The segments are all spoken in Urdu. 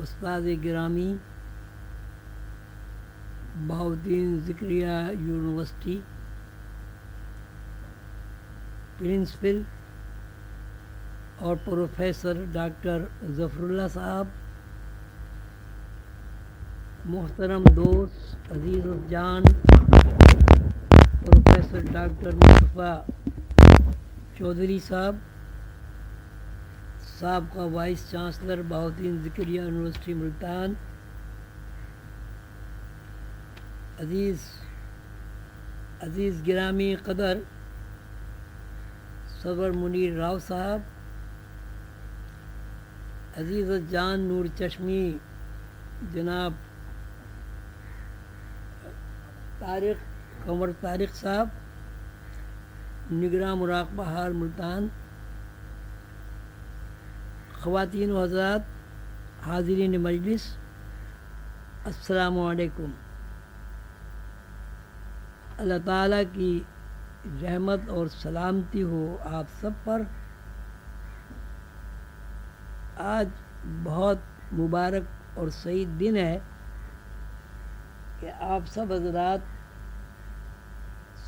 استاد گرامی بہاؤالدین ذکریہ یونیورسٹی پرنسپل اور پروفیسر ڈاکٹر ظفر اللہ صاحب، محترم دوست عزیز الجان پروفیسر ڈاکٹر مصطفیٰ چودھری صاحب، سابقہ vice chancellor Bahauddin Zakariya university Multan, عزیز گرامی قدر صبر منیر راؤ صاحب، عزیز الجان نور چشمی جناب قمر طارق صاحب، نگراں مراقبہ حال ملتان، خواتین و حضرات حاضرین مجلس، السلام علیکم۔ اللہ تعالیٰ کی رحمت اور سلامتی ہو آپ سب پر۔ آج بہت مبارک اور سعید دن ہے کہ آپ سب حضرات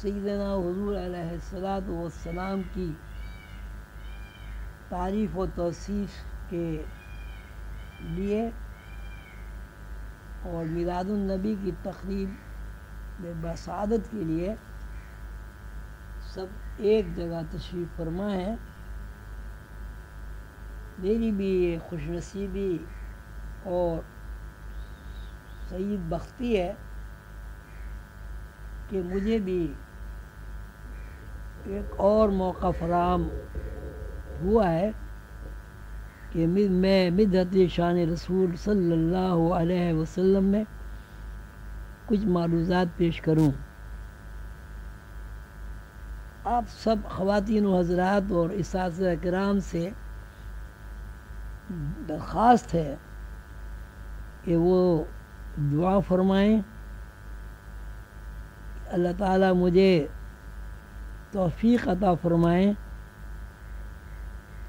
سیدنا حضور علیہ الصلاۃ والسلام کی تعریف و توصیف کے لیے اور میلاد النبی کی تقریب بسعادت کے لیے سب ایک جگہ تشریف فرما ہے۔ میری بھی یہ خوش نصیبی اور سعید بختی ہے کہ مجھے بھی ایک اور موقع فراہم ہوا ہے کہ میں مدحت شان رسول صلی اللہ علیہ وسلم میں کچھ معروضات پیش کروں۔ آپ سب خواتین و حضرات اور اساتذہ کرام سے درخواست ہے کہ وہ دعا فرمائیں، اللہ تعالیٰ مجھے توفیق عطا فرمائیں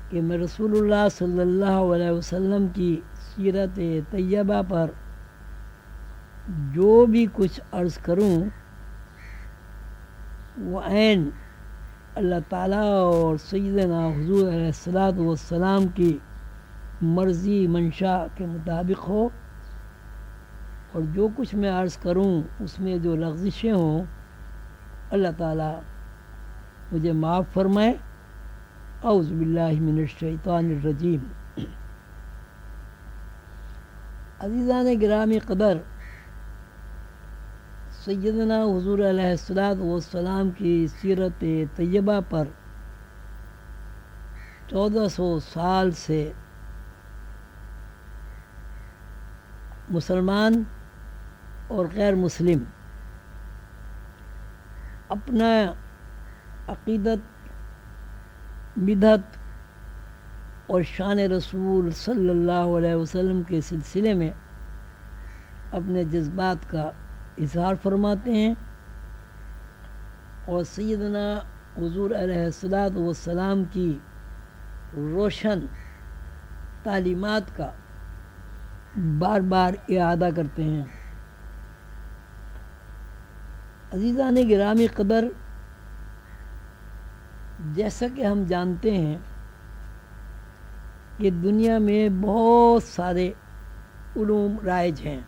کہ میں رسول اللہ صلی اللہ علیہ وسلم کی سیرت طیبہ پر جو بھی کچھ عرض کروں وہ عین اللہ تعالیٰ اور سیدنا حضور علیہ الصلاۃ والسلام کی مرضی منشا کے مطابق ہو، اور جو کچھ میں عرض کروں اس میں جو لغزشیں ہوں اللہ تعالیٰ مجھے معاف فرمائے۔ اعوذ باللہ من الشیطان الرجیم۔ عزیزان گرامی قدر، سیدنا حضور علیہ الصلاۃ والسلام کی سیرت طیبہ پر 1400 سال سے مسلمان اور غیر مسلم اپنا عقیدت، بدعت اور شان رسول صلی اللہ علیہ وسلم کے سلسلے میں اپنے جذبات کا اظہار فرماتے ہیں، اور سیدنا حضور علیہ الصلاۃ والسلام کی روشن تعلیمات کا بار بار اعادہ کرتے ہیں۔ عزیزان گرامی قدر، جیسا کہ ہم جانتے ہیں کہ دنیا میں بہت سارے علوم رائج ہیں،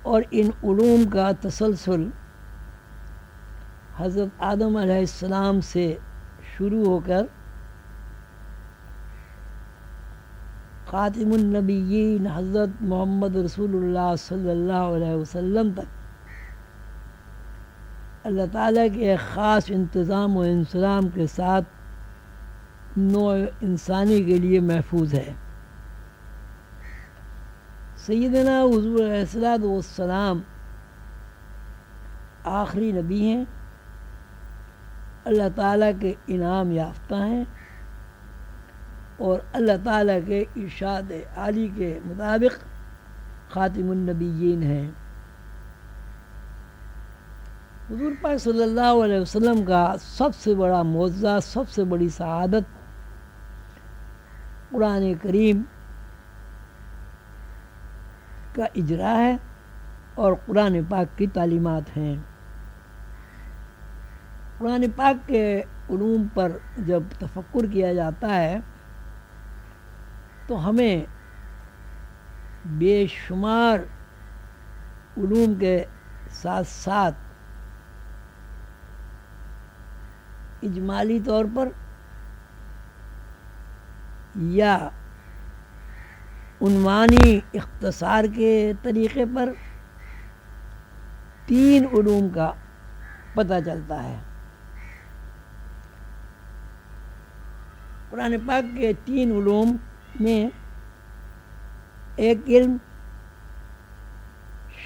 اور ان علوم کا تسلسل حضرت آدم علیہ السلام سے شروع ہو کر خاتم النبیین حضرت محمد رسول اللہ صلی اللہ علیہ وسلم تک اللہ تعالیٰ کے ایک خاص انتظام و انسلام کے ساتھ نوع انسانی کے لیے محفوظ ہے۔ سیدنا حضور علیہ الصلوۃ والسلام آخری نبی ہیں، اللہ تعالیٰ کے انعام یافتہ ہیں، اور اللہ تعالیٰ کے ارشاد عالی کے مطابق خاتم النبیین ہیں۔ حضور پاک صلی اللہ علیہ وسلم کا سب سے بڑا معجزہ، سب سے بڑی سعادت قرآن کریم کا اجرا ہے اور قرآن پاک کی تعلیمات ہیں۔ قرآن پاک کے علوم پر جب تفکر کیا جاتا ہے تو ہمیں بے شمار علوم کے ساتھ ساتھ اجمالی طور پر یا عنوانی اختصار کے طریقے پر 3 علوم کا پتہ چلتا ہے۔ قرآن پاک کے 3 علوم میں ایک علم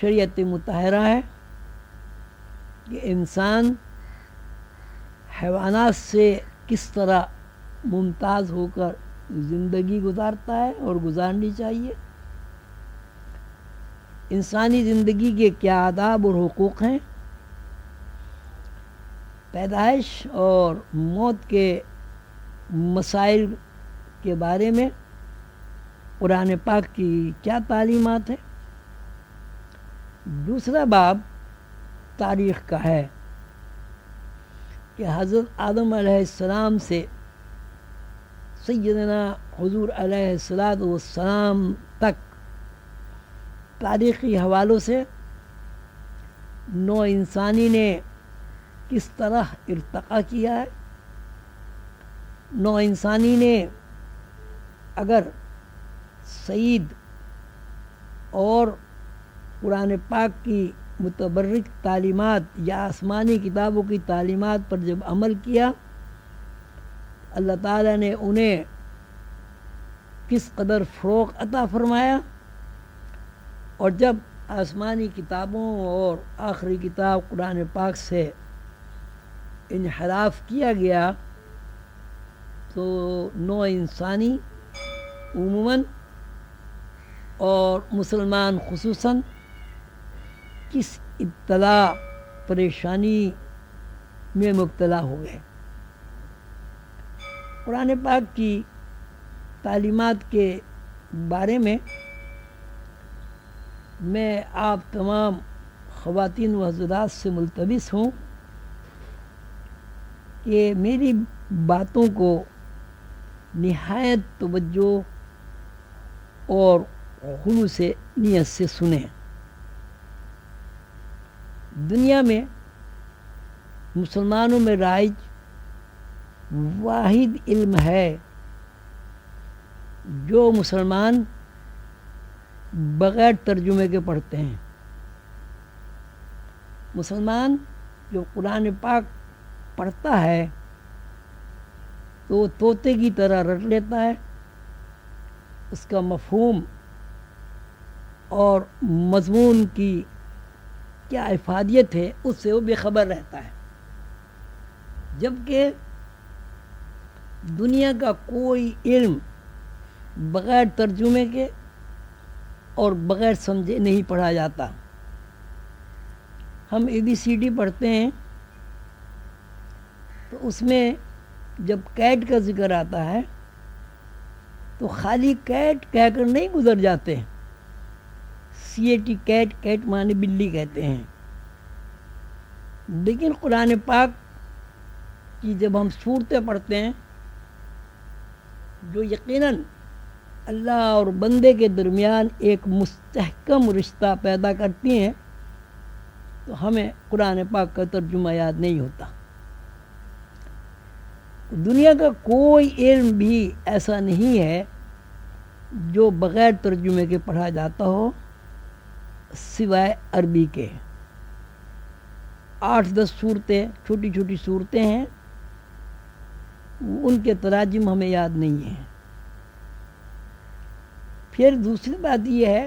شریعت مطہرہ ہے کہ انسان حیوانات سے کس طرح ممتاز ہو کر زندگی گزارتا ہے اور گزارنی چاہیے، انسانی زندگی کے کیا آداب اور حقوق ہیں، پیدائش اور موت کے مسائل کے بارے میں قرآن پاک کی کیا تعلیمات ہے۔ دوسرا باب تاریخ کا ہے کہ حضرت آدم علیہ السلام سے سیدنا حضور علیہ السلام تک تاریخی حوالوں سے نوع انسانی نے کس طرح ارتقا کیا ہے۔ نوع انسانی نے اگر سعید اور قرآن پاک کی متبرک تعلیمات یا آسمانی کتابوں کی تعلیمات پر جب عمل کیا، اللہ تعالیٰ نے انہیں کس قدر فروغ عطا فرمایا، اور جب آسمانی کتابوں اور آخری کتاب قرآن پاک سے انحراف کیا گیا تو نوع انسانی عموماً اور مسلمان خصوصاً کس ابتلا پریشانی میں مبتلا ہو گئے۔ قرآن پاک کی تعلیمات کے بارے میں میں آپ تمام خواتین و حضرات سے ملتمس ہوں کہ میری باتوں کو نہایت توجہ اور خلوص نیت سے سنیں۔ دنیا میں مسلمانوں میں رائج واحد علم ہے جو مسلمان بغیر ترجمے کے پڑھتے ہیں۔ مسلمان جو قرآن پاک پڑھتا ہے تو وہ طوطے کی طرح رٹ لیتا ہے، اس کا مفہوم اور مضمون کی کیا افادیت ہے اس سے وہ بے خبر رہتا ہے، جبکہ دنیا کا کوئی علم بغیر ترجمے کے اور بغیر سمجھے نہیں پڑھا جاتا۔ ہم ABCD پڑھتے ہیں تو اس میں جب کیٹ کا ذکر آتا ہے تو خالی کیٹ کہہ کر نہیں گزر جاتے، CAT کیٹ، کیٹ معنی بلی کہتے ہیں، لیکن قرآن پاک کی جب ہم صورتیں پڑھتے ہیں جو یقیناً اللہ اور بندے کے درمیان ایک مستحکم رشتہ پیدا کرتی ہیں، تو ہمیں قرآن پاک کا ترجمہ یاد نہیں ہوتا۔ دنیا کا کوئی علم بھی ایسا نہیں ہے جو بغیر ترجمے کے پڑھا جاتا ہو سوائے عربی کے۔ 8-10 صورتیں، چھوٹی چھوٹی صورتیں ہیں، ان کے تراجم ہمیں یاد نہیں ہیں۔ پھر دوسری بات یہ ہے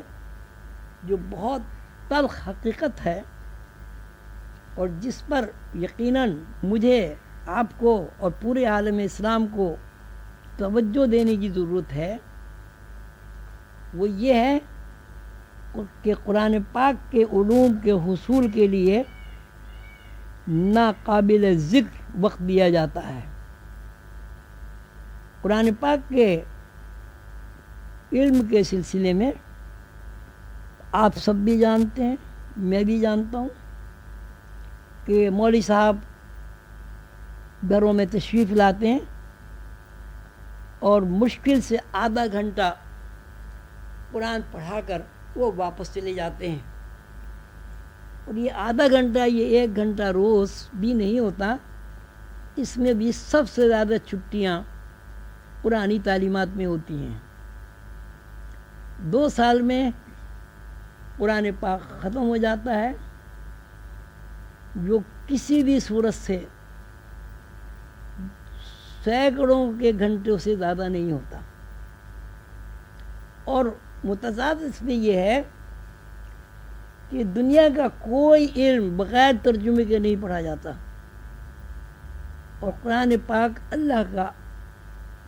جو بہت تلخ حقیقت ہے اور جس پر یقیناً مجھے، آپ کو اور پورے عالم اسلام کو توجہ دینے کی ضرورت ہے، وہ یہ ہے کہ قرآن پاک کے علوم کے حصول کے لیے ناقابل ذکر وقت دیا جاتا ہے۔ قرآن پاک کے علم کے سلسلے میں آپ سب بھی جانتے ہیں، میں بھی جانتا ہوں کہ مولوی صاحب گھروں میں تشریف لاتے ہیں اور مشکل سے آدھا گھنٹہ قرآن پڑھا کر وہ واپس چلے جاتے ہیں، اور یہ آدھا گھنٹہ، یہ 1 گھنٹہ روز بھی نہیں ہوتا، اس میں بھی سب سے زیادہ چھٹیاں قرآنی تعلیمات میں ہوتی ہیں۔ 2 سال میں قرآن پاک ختم ہو جاتا ہے، جو کسی بھی صورت سے سینکڑوں کے گھنٹوں سے زیادہ نہیں ہوتا۔ اور متضاد اس میں یہ ہے کہ دنیا کا کوئی علم بغیر ترجمے کے نہیں پڑھا جاتا، اور قرآن پاک اللہ کا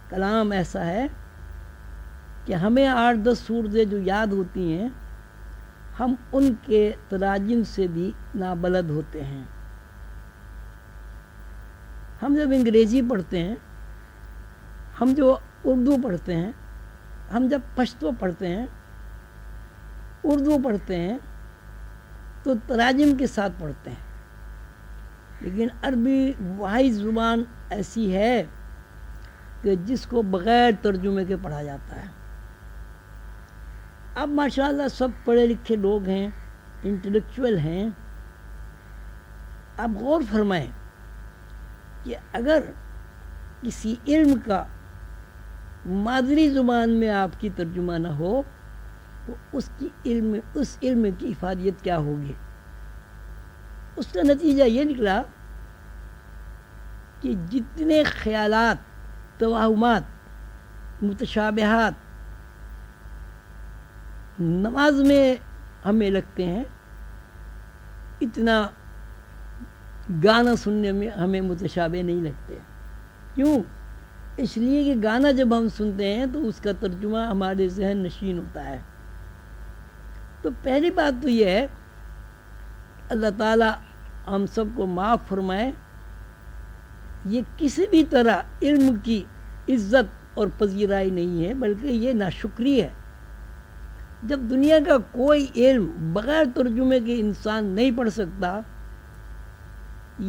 کلام ایسا ہے کہ ہمیں 8-10 سورتیں جو یاد ہوتی ہیں، ہم ان کے تراجم سے بھی نابلد ہوتے ہیں۔ ہم جب انگریزی پڑھتے ہیں، ہم جو اردو پڑھتے ہیں، ہم جب پشتو پڑھتے ہیں، اردو پڑھتے ہیں، تو تراجم کے ساتھ پڑھتے ہیں، لیکن عربی واحد زبان ایسی ہے کہ جس کو بغیر ترجمے کے پڑھا جاتا ہے۔ اب ماشاءاللہ سب پڑھے لکھے لوگ ہیں، انٹلیکچوئل ہیں۔ اب غور فرمائیں کہ اگر کسی علم کا مادری زبان میں آپ کی ترجمہ نہ ہو تو اس علم کی افادیت کیا ہوگی؟ اس کا نتیجہ یہ نکلا کہ جتنے خیالات، توہمات، متشابہات نماز میں ہمیں لگتے ہیں، اتنا گانا سننے میں ہمیں متشابہ نہیں لگتے۔ کیوں؟ اس لیے کہ گانا جب ہم سنتے ہیں تو اس کا ترجمہ ہمارے ذہن نشین ہوتا ہے۔ تو پہلی بات تو یہ ہے، اللہ تعالیٰ ہم سب کو معاف فرمائے، یہ کسی بھی طرح علم کی عزت اور پذیرائی نہیں ہے، بلکہ یہ ناشکری ہے۔ جب دنیا کا کوئی علم بغیر ترجمے کے انسان نہیں پڑھ سکتا،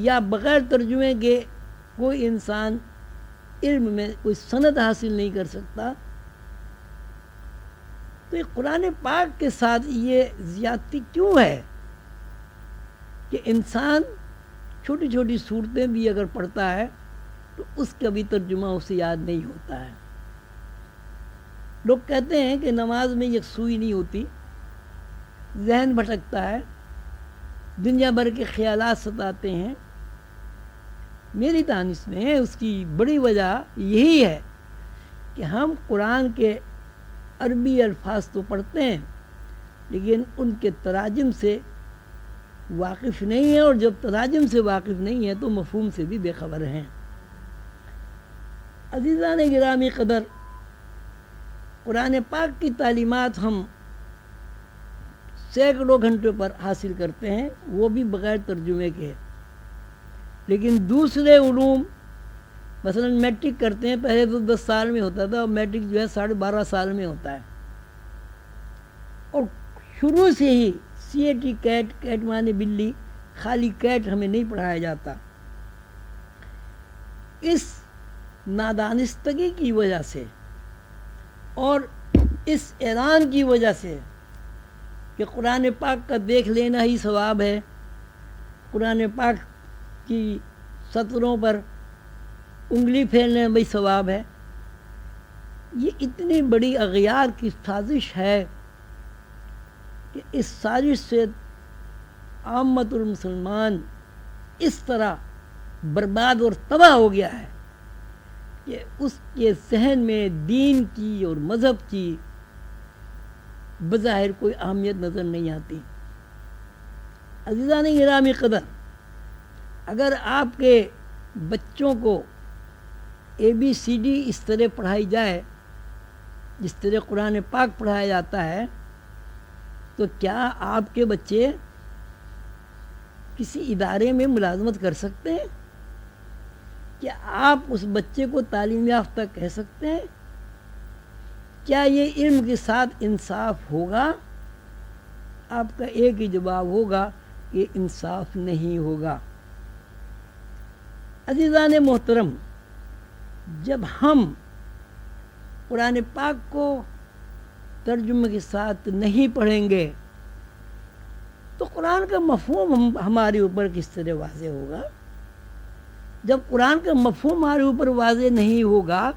یا بغیر ترجمے کے کوئی انسان علم میں کوئی سند حاصل نہیں کر سکتا، تو یہ قرآن پاک کے ساتھ یہ زیادتی کیوں ہے کہ انسان چھوٹی چھوٹی صورتیں بھی اگر پڑھتا ہے تو اس کا بھی ترجمہ اسے یاد نہیں ہوتا ہے۔ لوگ کہتے ہیں کہ نماز میں یکسوئی نہیں ہوتی، ذہن بھٹکتا ہے، دنیا بھر کے خیالات ستاتے ہیں۔ میری دانش میں اس کی بڑی وجہ یہی ہے کہ ہم قرآن کے عربی الفاظ تو پڑھتے ہیں، لیکن ان کے تراجم سے واقف نہیں ہیں، اور جب تراجم سے واقف نہیں ہیں تو مفہوم سے بھی بے خبر ہیں۔ عزیزان گرامی قدر، قرآن پاک کی تعلیمات ہم سینکڑوں گھنٹوں پر حاصل کرتے ہیں، وہ بھی بغیر ترجمے کے، لیکن دوسرے علوم مثلا میٹرک کرتے ہیں، پہلے تو 10 سال میں ہوتا تھا، اور میٹرک جو ہے 12.5 سال میں ہوتا ہے، اور شروع سے ہی CAT کیٹ مانے بلی، خالی کیٹ ہمیں نہیں پڑھایا جاتا۔ اس نادانستگی کی وجہ سے اور اس اعلان کی وجہ سے کہ قرآن پاک کا دیکھ لینا ہی ثواب ہے، قرآن پاک کی سطروں پر انگلی پھیرنے میں بھی ثواب ہے، یہ اتنی بڑی اغیار کی سازش ہے کہ اس سازش سے عامت المسلمان اس طرح برباد اور تباہ ہو گیا ہے کہ اس کے ذہن میں دین کی اور مذہب کی بظاہر کوئی اہمیت نظر نہیں آتی۔ عزیزان گرامی قدر، اگر آپ کے بچوں کو ABCD اس طرح پڑھائی جائے جس طرح قرآن پاک پڑھایا جاتا ہے، تو کیا آپ کے بچے کسی ادارے میں ملازمت کر سکتے ہیں؟ کیا آپ اس بچے کو تعلیم یافتہ کہہ سکتے ہیں؟ کیا یہ علم کے ساتھ انصاف ہوگا؟ آپ کا ایک ہی جواب ہوگا، یہ انصاف نہیں ہوگا۔ عزیزان محترم، جب ہم قرآن پاک کو ترجمے کے ساتھ نہیں پڑھیں گے تو قرآن کا مفہوم ہمارے اوپر کس طرح واضح ہوگا؟ جب قرآن کا مفہوم ہمارے اوپر واضح نہیں ہوگا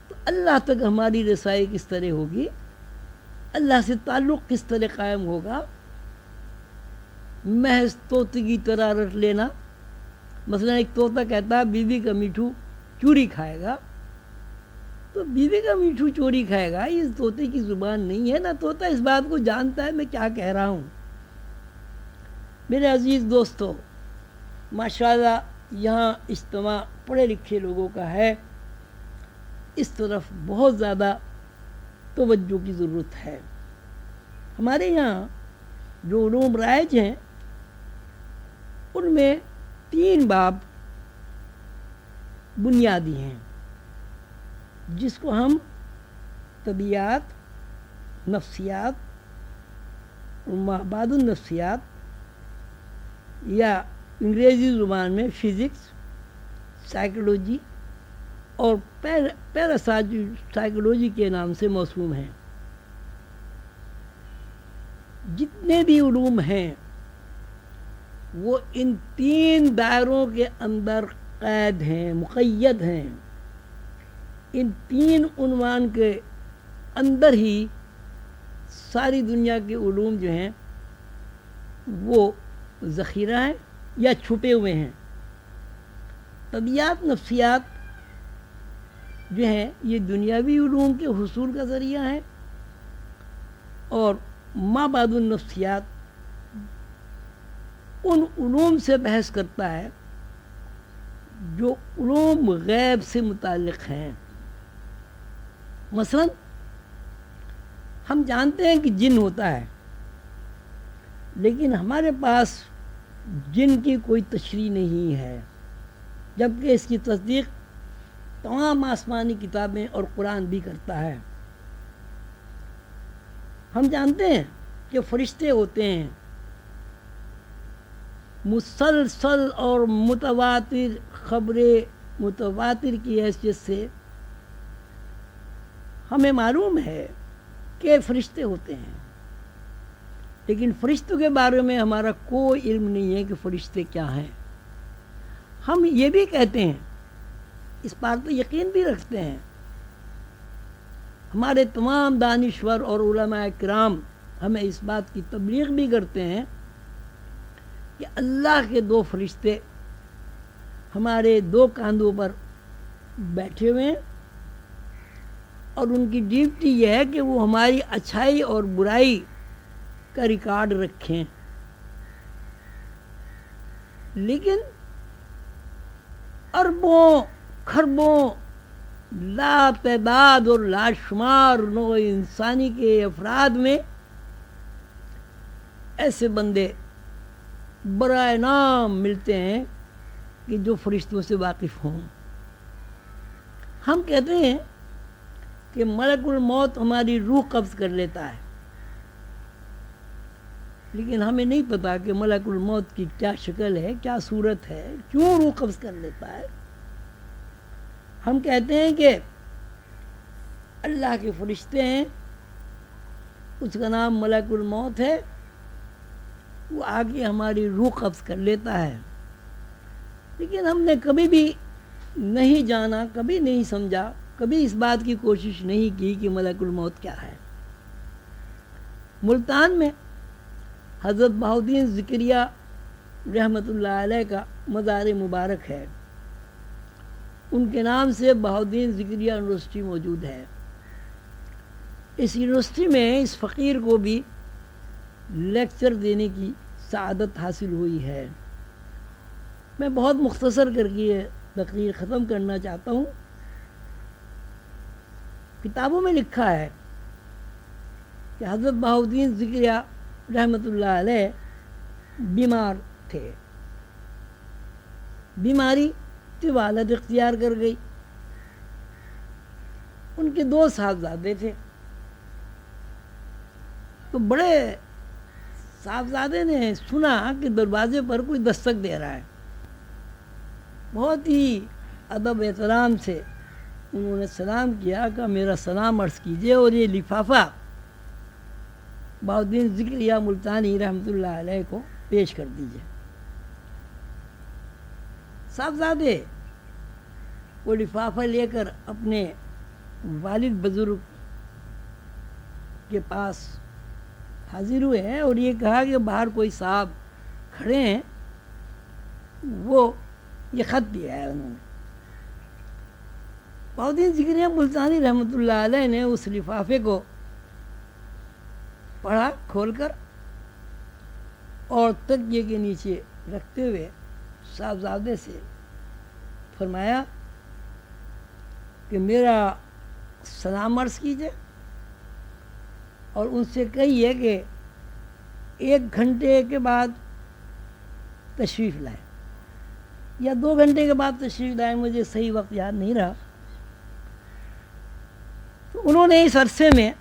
تو اللہ تک ہماری رسائی کس طرح ہوگی؟ اللہ سے تعلق کس طرح قائم ہوگا؟ محض طوطے کی طرح رٹ لینا، مثلا ایک طوطا کہتا ہے بیوی کا میٹھو چوری کھائے گا، تو بیوی کا میٹھو چوری کھائے گا، یہ طوطے کی زبان نہیں ہے، نہ طوطا اس بات کو جانتا ہے میں کیا کہہ رہا ہوں۔ میرے عزیز دوستو، ماشاءاللہ یہاں اجتماع پڑھے لکھے لوگوں کا ہے، اس طرف بہت زیادہ توجہ کی ضرورت ہے۔ ہمارے یہاں جو علوم رائج ہیں ان میں 3 باب بنیادی ہیں، جس کو ہم طبیعیات، نفسیات، بعد النفسیات یا انگریزی زبان میں فزکس، سائیکولوجی اور پیراسائیکولوجی کے نام سے موسوم ہیں۔ جتنے بھی علوم ہیں وہ ان 3 دائروں کے اندر قید ہیں، مقید ہیں۔ ان 3 عنوان کے اندر ہی ساری دنیا کے علوم جو ہیں وہ ذخیرہ ہیں یا چھپے ہوئے ہیں۔ طبیعیات، نفسیات جو ہیں یہ دنیاوی علوم کے حصول کا ذریعہ ہے، اور ما بعد النفسیات ان علوم سے بحث کرتا ہے جو علوم غیب سے متعلق ہیں۔ مثلا ہم جانتے ہیں کہ جن ہوتا ہے، لیکن ہمارے پاس جن کی کوئی تشریح نہیں ہے، جبکہ اس کی تصدیق تمام آسمانی کتابیں اور قرآن بھی کرتا ہے۔ ہم جانتے ہیں کہ فرشتے ہوتے ہیں، مسلسل اور متواتر خبریں متواتر کی حیثیت سے ہمیں معلوم ہے کہ فرشتے ہوتے ہیں، لیکن فرشتوں کے بارے میں ہمارا کوئی علم نہیں ہے کہ فرشتے کیا ہیں۔ ہم یہ بھی کہتے ہیں، اس بات پر یقین بھی رکھتے ہیں، ہمارے تمام دانشور اور علماء کرام ہمیں اس بات کی تبلیغ بھی کرتے ہیں کہ اللہ کے 2 فرشتے ہمارے 2 کاندھوں پر بیٹھے ہوئے ہیں، اور ان کی ڈیوٹی یہ ہے کہ وہ ہماری اچھائی اور برائی کا ریکارڈ رکھیں۔ لیکن اربوں کھربوں لا تعداد اور لا شمار نوع انسانی کے افراد میں ایسے بندے برائے نام ملتے ہیں کہ جو فرشتوں سے واقف ہوں۔ ہم کہتے ہیں کہ ملک الموت ہماری روح قبض کر لیتا ہے، لیکن ہمیں نہیں پتا کہ ملک الموت کی کیا شکل ہے، کیا صورت ہے، کیوں روح قبض کر لیتا ہے۔ ہم کہتے ہیں کہ اللہ کے فرشتے ہیں، اس کا نام ملک الموت ہے، وہ آ کے ہماری روح قبض کر لیتا ہے، لیکن ہم نے کبھی بھی نہیں جانا، کبھی نہیں سمجھا، کبھی اس بات کی کوشش نہیں کی کہ ملک الموت کیا ہے۔ ملتان میں حضرت بہاؤالدین ذکریہ رحمۃ اللہ علیہ کا مزار مبارک ہے، ان کے نام سے بہاؤالدین ذکریہ یونیورسٹی موجود ہے۔ اس یونیورسٹی میں اس فقیر کو بھی لیکچر دینے کی سعادت حاصل ہوئی ہے۔ میں بہت مختصر کر کے یہ تقریر ختم کرنا چاہتا ہوں۔ کتابوں میں لکھا ہے کہ حضرت بہاؤالدین ذکریہ رحمۃ اللہ علیہ بیمار تھے، بیماری طوالت اختیار کر گئی، ان کے 2 صاحبزادے تھے، تو بڑے صاحبزادے نے سنا کہ دروازے پر کوئی دستک دے رہا ہے، بہت ہی ادب احترام سے انہوں نے سلام کیا کہ میرا سلام عرض کیجئے اور یہ لفافہ بہاؤالدین ذکریہ ملتانی رحمۃ اللہ علیہ کو پیش کر دیجئے۔ صاحبزادے وہ لفافہ لے کر اپنے والد بزرگ کے پاس حاضر ہوئے ہیں اور یہ کہا کہ باہر کوئی صاحب کھڑے ہیں، وہ یہ خط دیا ہے انہوں نے۔ بہاؤالدین ذکریہ ملتانی رحمۃ اللہ علیہ نے اس لفافے کو پڑھا کھول کر اور تکیے کے نیچے رکھتے ہوئے صاحبزادے سے فرمایا کہ میرا سلام عرض کیجئے اور ان سے کہیے کہ 1 گھنٹے کے بعد تشریف لائیں یا 2 گھنٹے کے بعد تشریف لائیں، مجھے صحیح وقت یاد نہیں رہا۔ تو انہوں نے اس عرصے میں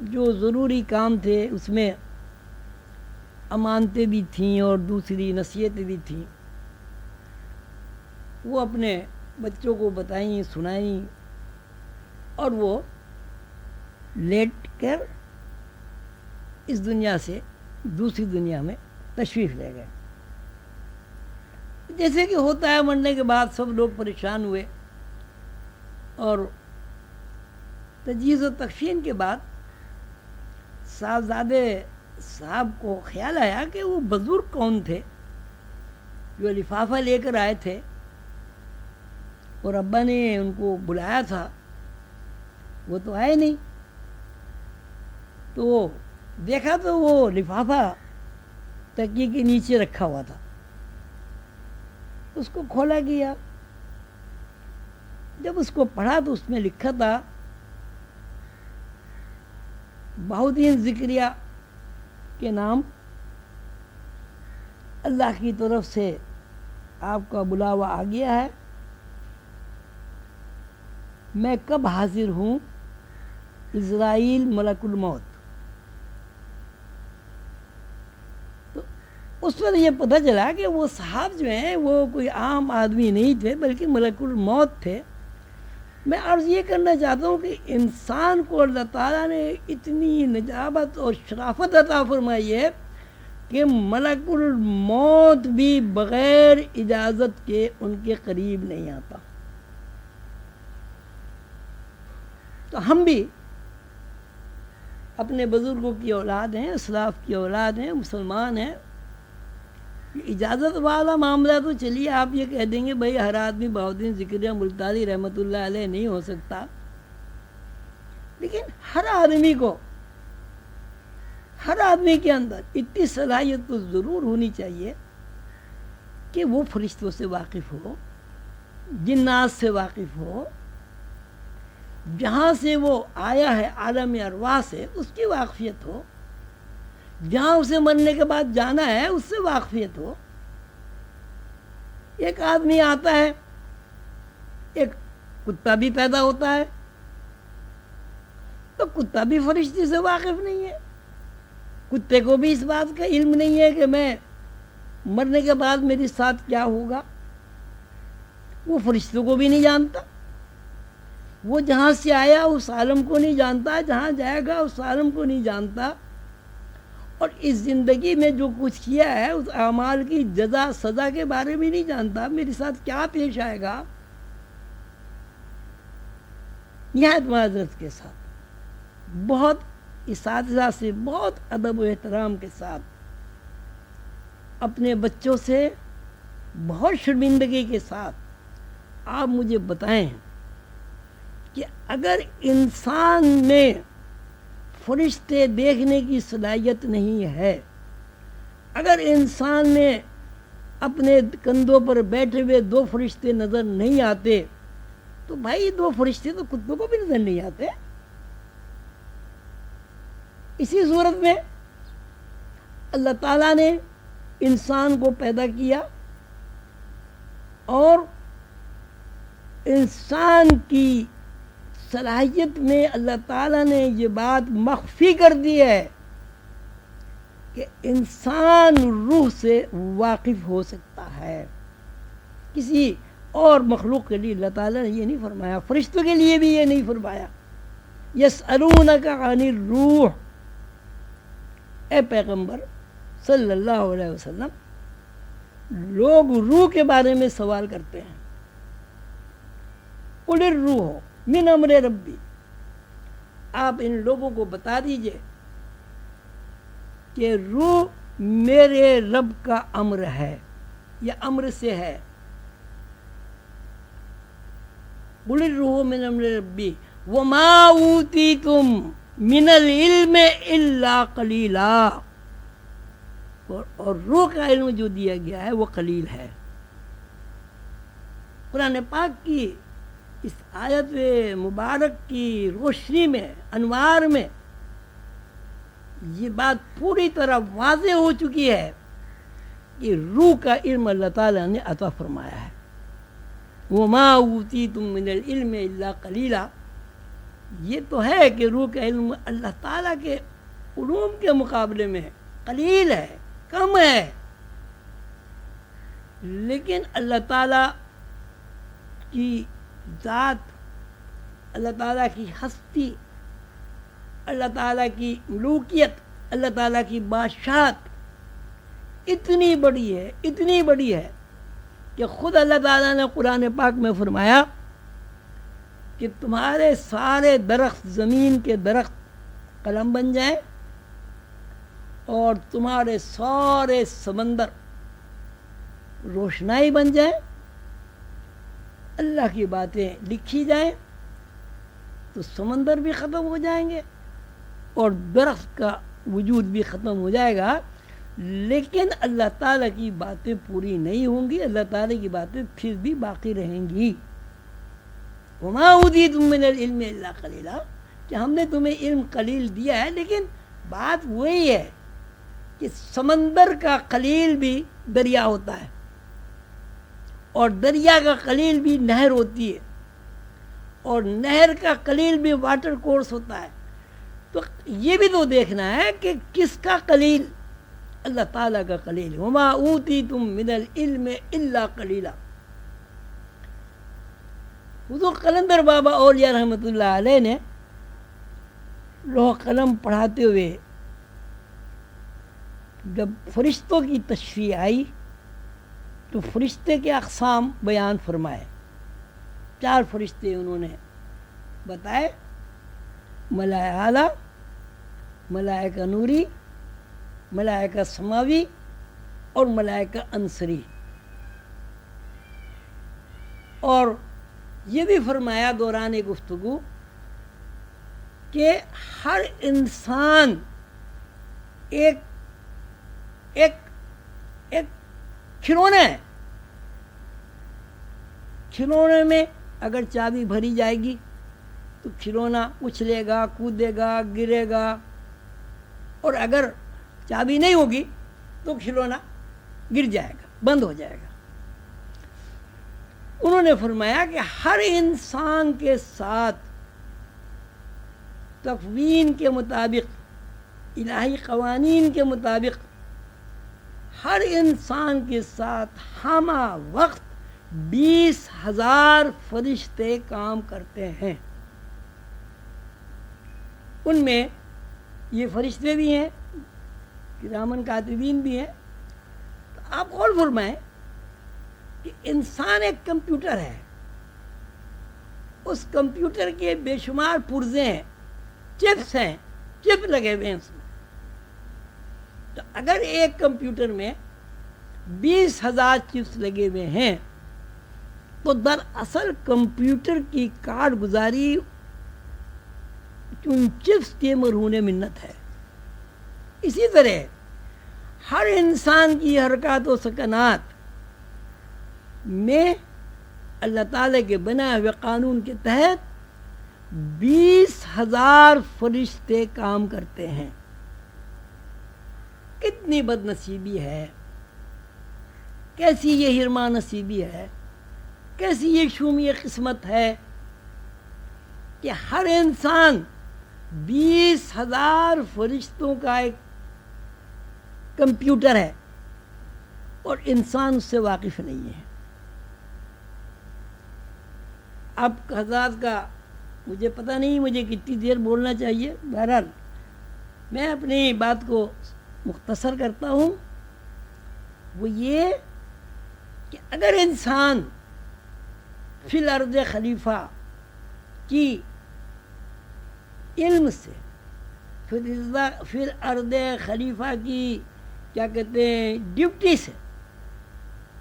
جو ضروری کام تھے اس میں امانتیں بھی تھیں اور دوسری نصیحتیں بھی تھیں، وہ اپنے بچوں کو بتائیں سنائیں اور وہ لیٹ کر اس دنیا سے دوسری دنیا میں تشریف لے گئے۔ جیسے کہ ہوتا ہے مرنے کے بعد سب لوگ پریشان ہوئے اور تجہیز و تکفین کے بعد صاحبزادے صاحب کو خیال آیا کہ وہ بزرگ کون تھے جو لفافہ لے کر آئے تھے اور ابا نے ان کو بلایا تھا، وہ تو آئے نہیں۔ تو دیکھا تو وہ لفافہ تکیے کے نیچے رکھا ہوا تھا، اس کو کھولا گیا، جب اس کو پڑھا تو اس میں لکھا تھا بہاؤالدین ذکریہ کے نام اللہ کی طرف سے آپ کا بلاوا آ گیا ہے، میں کب حاضر ہوں، عزرائیل ملک الموت۔ تو اس وقت یہ پتہ چلا کہ وہ صاحب جو ہیں وہ کوئی عام آدمی نہیں تھے بلکہ ملک الموت تھے۔ میں عرض یہ کرنا چاہتا ہوں کہ انسان کو اللہ تعالیٰ نے اتنی نجابت اور شرافت عطا فرمائی ہے کہ ملک الموت بھی بغیر اجازت کے ان کے قریب نہیں آتا۔ تو ہم بھی اپنے بزرگوں کی اولاد ہیں، اسلاف کی اولاد ہیں، مسلمان ہیں، اجازت والا معاملہ تو چلیے آپ یہ کہہ دیں گے بھائی ہر آدمی بہاؤالدین ذکریہ ملتانی رحمۃ اللہ علیہ نہیں ہو سکتا، لیکن ہر آدمی کے اندر اتنی صلاحیت تو ضرور ہونی چاہیے کہ وہ فرشتوں سے واقف ہو، جنات سے واقف ہو، جہاں سے وہ آیا ہے عالم ارواح سے اس کی واقفیت ہو، جہاں اسے مرنے کے بعد جانا ہے اس سے واقفیت ہو۔ ایک آدمی آتا ہے، ایک کتا بھی پیدا ہوتا ہے، تو کتا بھی فرشتے سے واقف نہیں ہے، کتے کو بھی اس بات کا علم نہیں ہے کہ میں مرنے کے بعد میرے ساتھ کیا ہوگا، وہ فرشتوں کو بھی نہیں جانتا، وہ جہاں سے آیا اس عالم کو نہیں جانتا، جہاں جائے گا اس عالم کو نہیں جانتا، اور اس زندگی میں جو کچھ کیا ہے اس اعمال کی جزا سزا کے بارے میں نہیں جانتا، میرے ساتھ کیا پیش آئے گا۔ نہایت معذرت کے ساتھ، بہت اساتذہ سے بہت ادب و احترام کے ساتھ اپنے بچوں سے بہت شرمندگی کے ساتھ آپ مجھے بتائیں کہ اگر انسان میں فرشتے دیکھنے کی صلاحیت نہیں ہے، اگر انسان میں اپنے کندھوں پر بیٹھے ہوئے 2 فرشتے نظر نہیں آتے تو بھائی 2 فرشتے تو کتوں کو بھی نظر نہیں آتے۔ اسی صورت میں اللہ تعالیٰ نے انسان کو پیدا کیا اور انسان کی صلاحیت میں اللہ تعالیٰ نے یہ بات مخفی کر دی ہے کہ انسان روح سے واقف ہو سکتا ہے. کسی اور مخلوق کے لیے اللہ تعالیٰ نے یہ نہیں فرمایا, فرشتوں کے لیے بھی یہ نہیں فرمایا. یسألونک عن الروح, اے پیغمبر صلی اللہ علیہ وسلم, لوگ روح کے بارے میں سوال کرتے ہیں. قل الروح من امر ربی, آپ ان لوگوں کو بتا دیجئے کہ روح میرے رب کا امر ہے یا امر سے ہے. قل الروح من امر ربی وما اوتیتم من العلم الا قلیلا, اور روح کا علم جو دیا گیا ہے وہ قلیل ہے. قرآن پاک کی اس آیت مبارک کی روشنی میں, انوار میں, یہ بات پوری طرح واضح ہو چکی ہے کہ روح کا علم اللہ تعالیٰ نے عطا فرمایا ہے. وَمَا أُوتِيتُم مِّنَ الْعِلْمِ إِلَّا قَلِيلًا, یہ تو ہے کہ روح کا علم اللہ تعالیٰ کے علوم کے مقابلے میں قلیل ہے, کم ہے. لیکن اللہ تعالیٰ کی ذات, اللہ تعالیٰ کی ہستی, اللہ تعالیٰ کی ملوکیت, اللہ تعالیٰ کی بادشاہت اتنی بڑی ہے, اتنی بڑی ہے کہ خود اللہ تعالیٰ نے قرآن پاک میں فرمایا کہ تمہارے سارے درخت, زمین کے درخت قلم بن جائیں, اور تمہارے سارے سمندر روشنائی بن جائیں, اللہ کی باتیں لکھی جائیں, تو سمندر بھی ختم ہو جائیں گے اور درخت کا وجود بھی ختم ہو جائے گا, لیکن اللہ تعالیٰ کی باتیں پوری نہیں ہوں گی, اللہ تعالیٰ کی باتیں پھر بھی باقی رہیں گی. وَمَا أُوتِيتُم مِّنَ الْعِلْمِ إِلَّا قَلِيلًا, کہ ہم نے تمہیں علم قلیل دیا ہے, لیکن بات وہی ہے کہ سمندر کا قلیل بھی دریا ہوتا ہے, اور دریا کا قلیل بھی نہر ہوتی ہے, اور نہر کا قلیل بھی واٹر کورس ہوتا ہے. تو یہ بھی تو دیکھنا ہے کہ کس کا قلیل, اللہ تعالیٰ کا قلیل. وَمَا أُوتِيتُم مِّنَ الْعِلْمِ إِلَّا قَلِيلًا. حضور قلندر بابا اولیاء رحمۃ اللہ علیہ نے لوح قلم پڑھاتے ہوئے جب فرشتوں کی تشریح آئی تو فرشتے کے اقسام بیان فرمائے. 4 فرشتے انہوں نے بتائے, ملائکہ اعلیٰ, ملائکہ نوری, ملائکہ سماوی اور ملائکہ انصری. اور یہ بھی فرمایا دوران گفتگو کہ ہر انسان ایک ایک ایک کھلونا ہے. کھلونے میں اگر چابی بھری جائے گی تو کھلونا اچھلے گا, کودے گا, گرے گا, اور اگر چابی نہیں ہوگی تو کھلونا گر جائے گا, بند ہو جائے گا. انہوں نے فرمایا کہ ہر انسان کے ساتھ تقوین کے مطابق, الہی قوانین کے مطابق, ہر انسان کے ساتھ ہمہ وقت 20,000 فرشتے کام کرتے ہیں. ان میں یہ فرشتے بھی ہیں, کرامن کاتبین بھی ہیں. تو آپ غور فرمائیں کہ انسان ایک کمپیوٹر ہے, اس کمپیوٹر کے بے شمار پرزے ہیں, چپس ہیں, چپ لگے ہوئے ہیں اس میں. تو اگر ایک کمپیوٹر میں 20,000 چپس لگے ہوئے ہیں تو دراصل کمپیوٹر کی کارگزاری ان چپس کے مرہون منت ہے. اسی طرح ہر انسان کی حرکات و سکنات میں اللہ تعالیٰ کے بنائے ہوئے قانون کے تحت 20,000 فرشتے کام کرتے ہیں. کتنی بد نصیبی ہے, کیسی یہ حرمان نصیبی ہے, کیسی یہ شومی قسمت ہے کہ ہر انسان 20,000 فرشتوں کا ایک کمپیوٹر ہے اور انسان اس سے واقف نہیں ہے. اب حضرات کا مجھے پتہ نہیں مجھے کتنی دیر بولنا چاہیے. بہرحال میں اپنی بات کو مختصر کرتا ہوں. وہ یہ کہ اگر انسان فی الارض خلیفہ کی علم سے پھر ارض خلیفہ کی کیا کہتے ہیں ڈیوٹی سے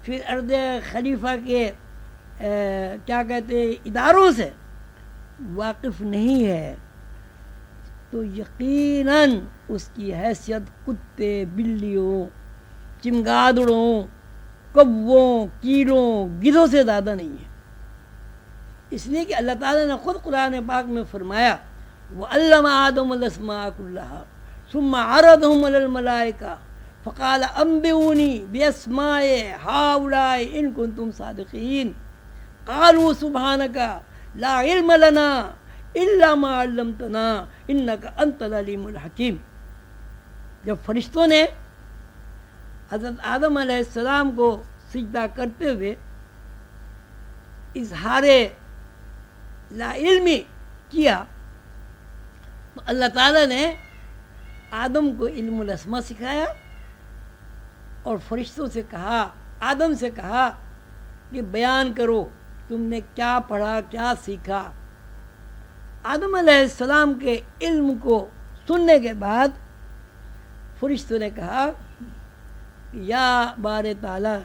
پھر ارض خلیفہ کے کیا کہتے ہیں اداروں سے واقف نہیں ہے تو یقیناً اس کی حیثیت کتے بلیوں چمگادڑوں کووں کیڑوں گدھوں سے زیادہ نہیں ہے. اس لیے کہ اللہ تعالیٰ نے خود قرآن پاک میں فرمایا وَعَلَّمَ آدَمَ الْأَسْمَاءَ كُلَّهَا ثُمَّ عَرَضَهُمْ عَلَى الْمَلَائِكَةِ فَقَالَ أَنبِئُونِي بِأَسْمَاءِ هَؤُلَاءِ إِن كُنتُمْ صَادِقِينَ قَالُوا سُبْحَانَكَ لَا عِلْمَ لَنَا إِلَّا مَا عَلَّمْتَنَا إِنَّكَ أَنْتَ الْعَلِيمُ الْحَكِيمُ. جب فرشتوں نے حضرت آدم علیہ السلام کو سجدہ کرتے ہوئے اظہار لا علمی کیا تو اللہ تعالیٰ نے آدم کو علم الاسماء سکھایا اور فرشتوں سے کہا آدم سے کہا کہ بیان کرو تم نے کیا پڑھا کیا سیکھا. آدم علیہ السلام کے علم کو سننے کے بعد فرشتوں نے کہا یا بار تعالیٰ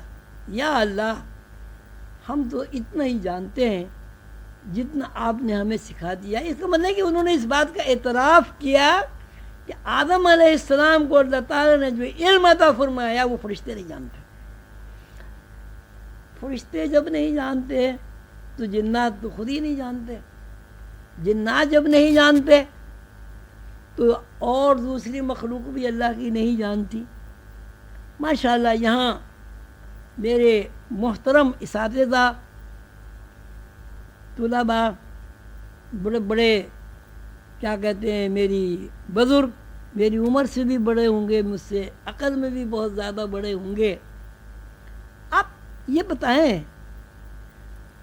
یا اللہ ہم تو اتنا ہی جانتے ہیں جتنا آپ نے ہمیں سکھا دیا. اس کا مطلب ہے کہ انہوں نے اس بات کا اعتراف کیا کہ آدم علیہ السلام کو اللہ تعالیٰ نے جو علم عطا فرمایا وہ فرشتے نہیں جانتے. فرشتے جب نہیں جانتے تو جنات تو خود ہی نہیں جانتے. جنات جب نہیں جانتے تو اور دوسری مخلوق بھی اللہ کی نہیں جانتی. ماشاءاللہ یہاں میرے محترم اساتذہ طلباء بڑے بڑے کیا کہتے ہیں میری بزرگ میری عمر سے بھی بڑے ہوں گے مجھ سے عقل میں بھی بہت زیادہ بڑے ہوں گے. آپ یہ بتائیں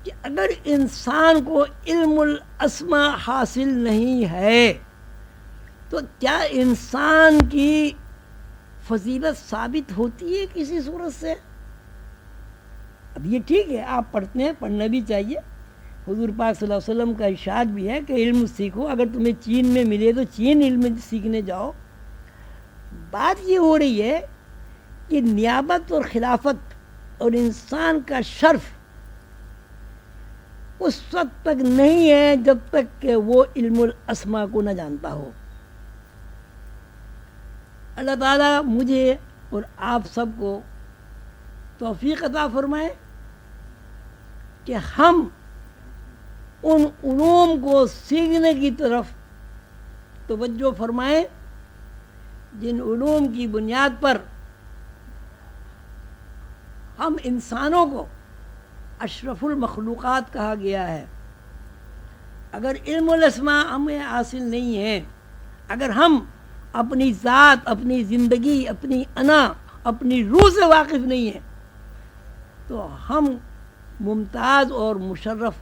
کہ اگر انسان کو علم الاسماء حاصل نہیں ہے تو کیا انسان کی فضیلت ثابت ہوتی ہے کسی صورت سے؟ اب یہ ٹھیک ہے آپ پڑھتے ہیں پڑھنا بھی چاہیے. حضور پاک صلی اللہ علیہ وسلم کا ارشاد بھی ہے کہ علم سیکھو. اگر تمہیں چین میں ملے تو چین علم سیکھنے جاؤ. بات یہ ہو رہی ہے کہ نیابت اور خلافت اور انسان کا شرف اس وقت تک نہیں ہے جب تک کہ وہ علم الاسماء کو نہ جانتا ہو. اللہ تعالیٰ مجھے اور آپ سب کو توفیق عطا فرمائے کہ ہم ان علوم کو سیکھنے کی طرف توجہ فرمائیں جن علوم کی بنیاد پر ہم انسانوں کو اشرف المخلوقات کہا گیا ہے. اگر علم الاسماء ہمیں حاصل نہیں ہے اگر ہم اپنی ذات اپنی زندگی اپنی انا اپنی روح سے واقف نہیں ہیں تو ہم ممتاز اور مشرف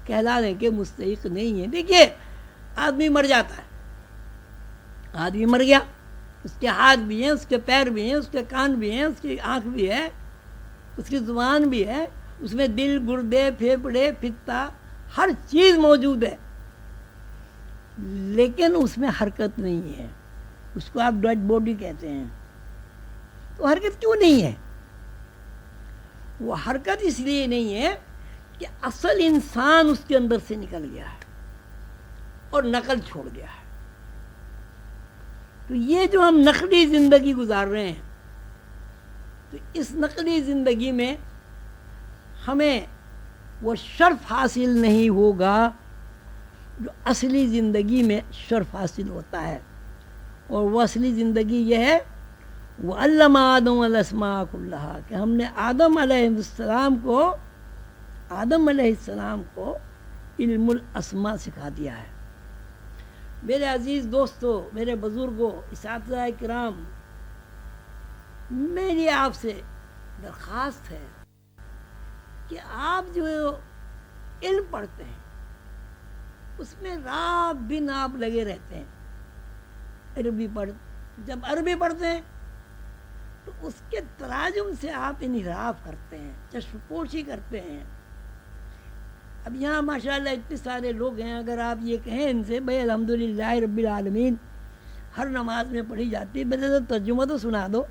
کہلانے کے مستحق نہیں ہیں. دیکھیے آدمی مر جاتا ہے آدمی مر گیا اس کے ہاتھ بھی ہیں اس کے پیر بھی ہیں اس کے کان بھی ہیں اس کی آنکھ بھی ہے اس کی زبان بھی ہے اس میں دل گردے پھیپھڑے پھتا ہر چیز موجود ہے لیکن اس میں حرکت نہیں ہے. اس کو آپ ڈیڈ باڈی کہتے ہیں. تو حرکت کیوں نہیں ہے؟ وہ حرکت اس لیے نہیں ہے کہ اصل انسان اس کے اندر سے نکل گیا ہے اور نقل چھوڑ گیا ہے. تو یہ جو ہم نقلی زندگی گزار رہے ہیں تو اس نقلی زندگی میں ہمیں وہ شرف حاصل نہیں ہوگا جو اصلی زندگی میں شرف حاصل ہوتا ہے. اور وہ اصلی زندگی یہ ہے وَعَلَّمَ آدَمَ الْأَسْمَاءَ كُلَّهَا کہ ہم نے آدم علیہ السلام کو علم الاسماء سکھا دیا ہے۔ میرے عزیز دوستو، میرے بزرگوں، اساتذہ کرام، میری آپ سے درخواست ہے کہ آپ جو علم پڑھتے ہیں اس میں رات دن آپ لگے رہتے ہیں۔ جب عربی پڑھتے ہیں تو اس کے تراجم سے آپ انحراف کرتے ہیں، چشم پوشی کرتے ہیں۔ اب یہاں ماشاءاللہ اتنے سارے لوگ ہیں، اگر آپ یہ کہیں ان سے بھائی الحمدللہ رب العالمین ہر نماز میں پڑھی جاتی ہے، بس ترجمہ تو سنا دو،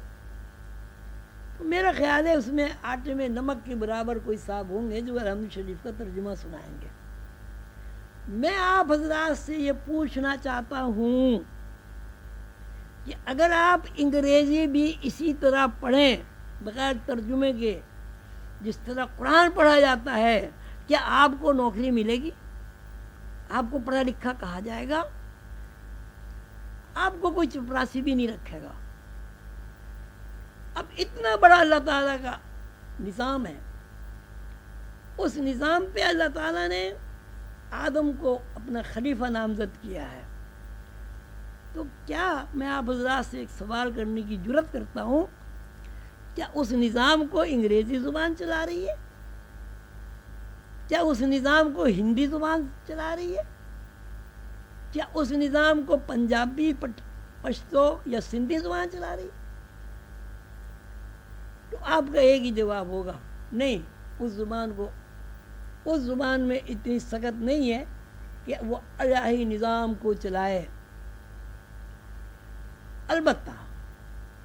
تو میرا خیال ہے اس میں آٹے میں نمک کے برابر کوئی صاحب ہوں گے جو الحمد شریف کا ترجمہ سنائیں گے۔ میں آپ حضرات سے یہ پوچھنا چاہتا ہوں کہ اگر آپ انگریزی بھی اسی طرح پڑھیں بغیر ترجمے کے جس طرح قرآن پڑھا جاتا ہے، کیا آپ کو نوکری ملے گی؟ آپ کو پڑھا لکھا کہا جائے گا؟ آپ کو کوئی چپراسی بھی نہیں رکھے گا۔ اب اتنا بڑا اللہ تعالیٰ کا نظام ہے، اس نظام پہ اللہ تعالیٰ نے آدم کو اپنا خلیفہ نامزد کیا ہے، تو کیا میں آپ حضرات سے ایک سوال کرنے کی جرات کرتا ہوں، کیا اس نظام کو انگریزی زبان چلا رہی ہے؟ کیا اس نظام کو ہندی زبان چلا رہی ہے؟ کیا اس نظام کو پنجابی، پشتو یا سندھی زبان چلا رہی ہے؟ تو آپ کا ایک ہی جواب ہوگا، نہیں، اس زبان میں اتنی سخت نہیں ہے کہ وہ الہی نظام کو چلائے۔ البتہ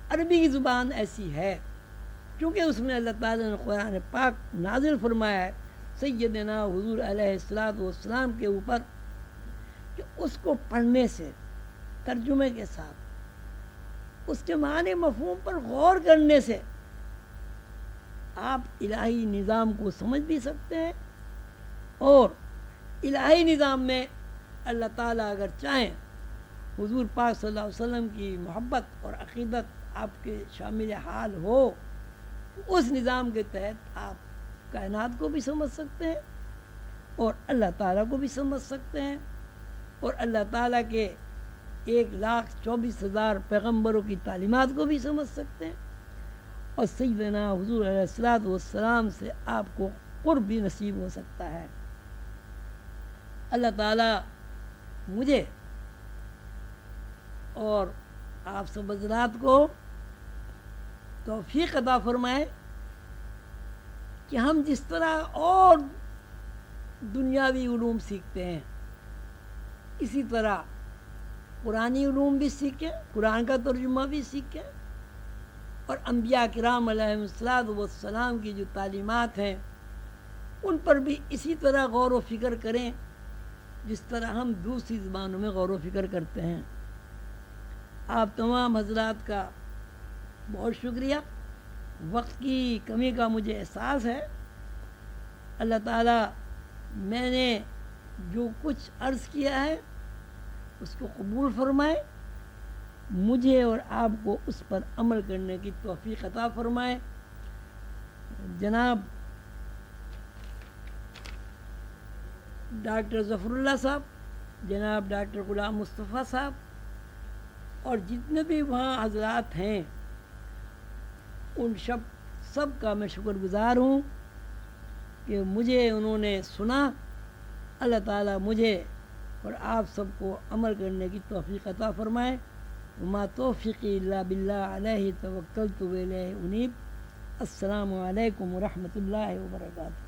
عربی کی زبان ایسی ہے کیونکہ اس میں اللہ تعالیٰ نے قرآن پاک نازل فرمایا ہے سیدنا حضور علیہ الصلوۃ والسلام کے اوپر کہ اس کو پڑھنے سے، ترجمے کے ساتھ، اس کے معنی مفہوم پر غور کرنے سے آپ الہی نظام کو سمجھ بھی سکتے ہیں، اور الہی نظام میں اللہ تعالیٰ اگر چاہیں حضور پاک صلی اللہ علیہ وسلم کی محبت اور عقیدت آپ کے شامل حال ہو، اس نظام کے تحت آپ کائنات کو بھی سمجھ سکتے ہیں اور اللہ تعالیٰ کو بھی سمجھ سکتے ہیں، اور اللہ تعالیٰ کے 1,24,000 پیغمبروں کی تعلیمات کو بھی سمجھ سکتے ہیں، اور سیدنا حضور علیہ الصلوۃ والسلام سے آپ کو قرب بھی نصیب ہو سکتا ہے۔ اللہ تعالیٰ مجھے اور آپ سب حضرات کو توفیق عطا فرمائے کہ ہم جس طرح اور دنیاوی علوم سیکھتے ہیں اسی طرح قرآنی علوم بھی سیکھیں، قرآن کا ترجمہ بھی سیکھیں، اور انبیاء کرام علیہ الصلوۃ والسلام کی جو تعلیمات ہیں ان پر بھی اسی طرح غور و فکر کریں جس طرح ہم دوسری زبانوں میں غور و فکر کرتے ہیں۔ آپ تمام حضرات کا بہت شکریہ۔ وقت کی کمی کا مجھے احساس ہے، اللہ تعالیٰ میں نے جو کچھ عرض کیا ہے اس کو قبول فرمائے، مجھے اور آپ کو اس پر عمل کرنے کی توفیق عطا فرمائے۔ جناب ڈاکٹر ظفر اللہ صاحب، جناب ڈاکٹر غلام مصطفیٰ صاحب، اور جتنے بھی وہاں حضرات ہیں ان سب کا میں شکر گزار ہوں کہ مجھے انہوں نے سنا۔ اللہ تعالیٰ مجھے اور آپ سب کو عمل کرنے کی توفیق عطا فرمائے۔ وما توفیقی الا باللہ علیہ توکلت و الیہ انیب۔ السلام علیکم ورحمۃ اللہ وبرکاتہ۔